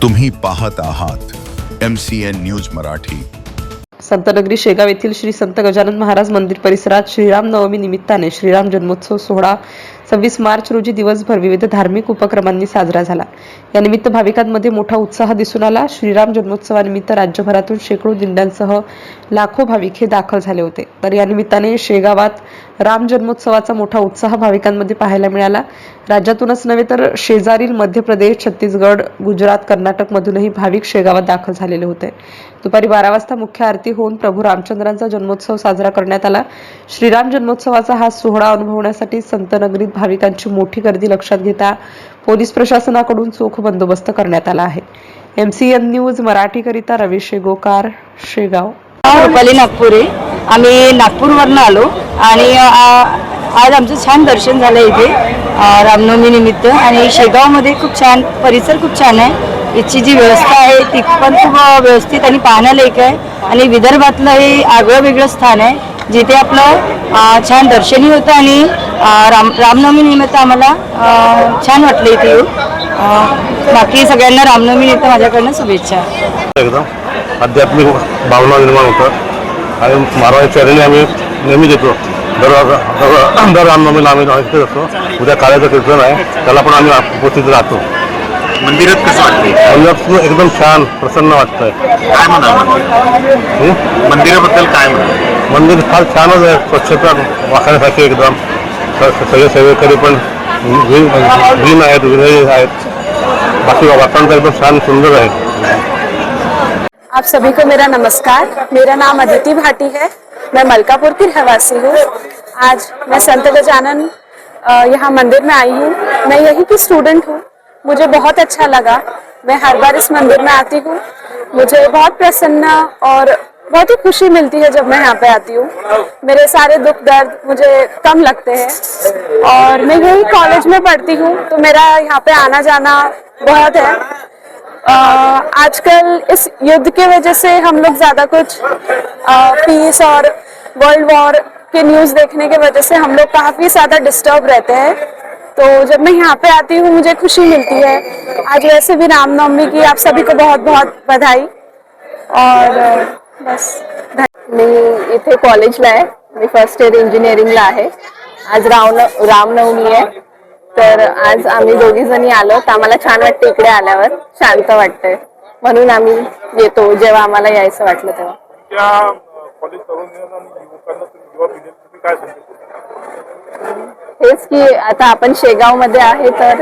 तुम्ही पाहत आहात MCN न्यूज मराठी। संतनगरी शेगाव येथील श्री संत गजानन महाराज मंदिर परिसरात श्रीराम नवमी निमित्ताने श्रीराम जन्मोत्सव सोहळा 26 मार्च रोजी दिवसभर विविध धार्मिक उपक्रमांनी साजरा झाला। या निमित्त भाविकांमध्ये मोठा उत्साह दिसून आला। श्रीराम जन्मोत्सवानिमित्त राज्यभरातून शेकडो दिंड्यांसह लाखो भाविक हे दाखल झाले होते। तर या निमित्ताने शेगावात राम जन्मोत्सवाचा मोठा उत्साह भाविकांमध्ये पाहायला मिळाला। राज्यातूनच नव्हे तर शेजारील मध्य प्रदेश, छत्तीसगड, गुजरात, कर्नाटक मधूनही भाविक शेगावात दाखल झालेले होते। दुपारी 12 वाजता मुख्य आरती होऊन प्रभू रामचंद्रांचा जन्मोत्सव साजरा करण्यात आला। श्रीराम जन्मोत्सवाचा हा सोहळा अनुभवण्यासाठी संतनगरीत भाविकांची मोठी गर्दी लक्षात घेता पोलीस प्रशासनाकडून चोख बंदोबस्त करण्यात आला आहे। MCN न्यूज मराठीकरिता रवीश गोकार, शेगाव। रुपाली नागपुरे, आम्ही नागपूरवरून आलो आणि आज आमचं छान दर्शन झालं इथे रामनवमी निमित्त। आणि शेगावमध्ये खूप छान परिसर, खूप छान आहे। इथची जी व्यवस्था आहे ती पण खूप व्यवस्थित आणि पाहण्यालायक आहे। आणि विदर्भातलं हे आगळं वेगळं स्थान आहे जिथे आपलं छान दर्शनही होतं आणि रामनवमी निमित्त आम्हाला छान वाटलं इथे येऊन। बाकी सगळ्यांना रामनवमी निमित्त माझ्याकडनं शुभेच्छा। एकदम आध्यात्मिक भावना निर्माण होतात आणि महाराजांच्या चरणी आम्ही नेहमी देतो। दर रामनवमीला आम्ही ऐकत असतो। उद्या काळाचं कीर्तन आहे, त्याला पण आम्ही उपस्थित राहतो। मंदिरात कसं वाटतंय? मंदिरात एकदम छान प्रसन्न वाटतंय। काय म्हणाल मंदिराबद्दल? काय म्हणाल? मंदिर फार छानच आहे, स्वच्छता वाखाण्यासाठी एकदम सगळे सेवेकरी पण ग्रीन आहेत, विनयी आहेत। बाकी वातावरण एकदम छान सुंदर आहे। आप सभी को मेरा नमस्कार। मेरा नाम अदिति भाटी है, मैं मलकापुर की रहवासी हूँ। आज मैं संत गजानन यहाँ मंदिर में आई हूँ। मैं यही की स्टूडेंट हूँ। मुझे बहुत अच्छा लगा। मैं हर बार इस मंदिर में आती हूँ। मुझे बहुत प्रसन्न और बहुत ही खुशी मिलती है जब मैं यहाँ पे आती हूँ। मेरे सारे दुख दर्द मुझे कम लगते हैं और मैं यही कॉलेज में पढ़ती हूँ, तो मेरा यहाँ पे आना जाना बहुत है। आजकल इस युद्ध के वजह से हम लोग ज्यादा कुछ पीस और वर्ल्ड वॉर के न्यूज़ देखने के वजह से हम लोग काफी ज्यादा डिस्टर्ब रहते हैं। तो जब मैं यहाँ पे आती हूँ मुझे खुशी मिलती है। आज वैसे भी रामनवमी की आप सभी को बहुत बहुत बधाई। और बस मी इथे कॉलेजला आहे, मी फर्स्ट इयर इंजिनिअरिंगला आहे। आज रामनवमी आहे, तर आज आम्ही दोघी जणी आलो, तर आम्हाला छान वाटतं। इकडे आल्यावर शांत वाटतंय, म्हणून आम्ही येतो जेव्हा आम्हाला यायचं वाटलं तेव्हा। हेच की आता आपण शेगाव मध्ये आहे, तर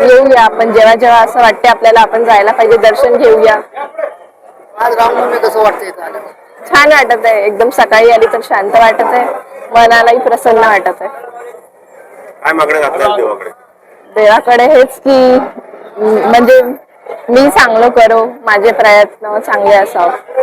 येऊया आपण जेव्हा जेव्हा असं वाटते आपल्याला आपण जायला पाहिजे, दर्शन घेऊया। आज रामनवमी कसं वाटतंय? छान वाटत आहे, एकदम सकाळी आली तर शांत वाटत आहे, मनालाही प्रसन्न वाटत आहे। काय मागण्या घातल्या देवाकडे? देवाकडे हेच की म्हणजे मी चांगलं करो, माझे प्रयत्न चांगले असावं।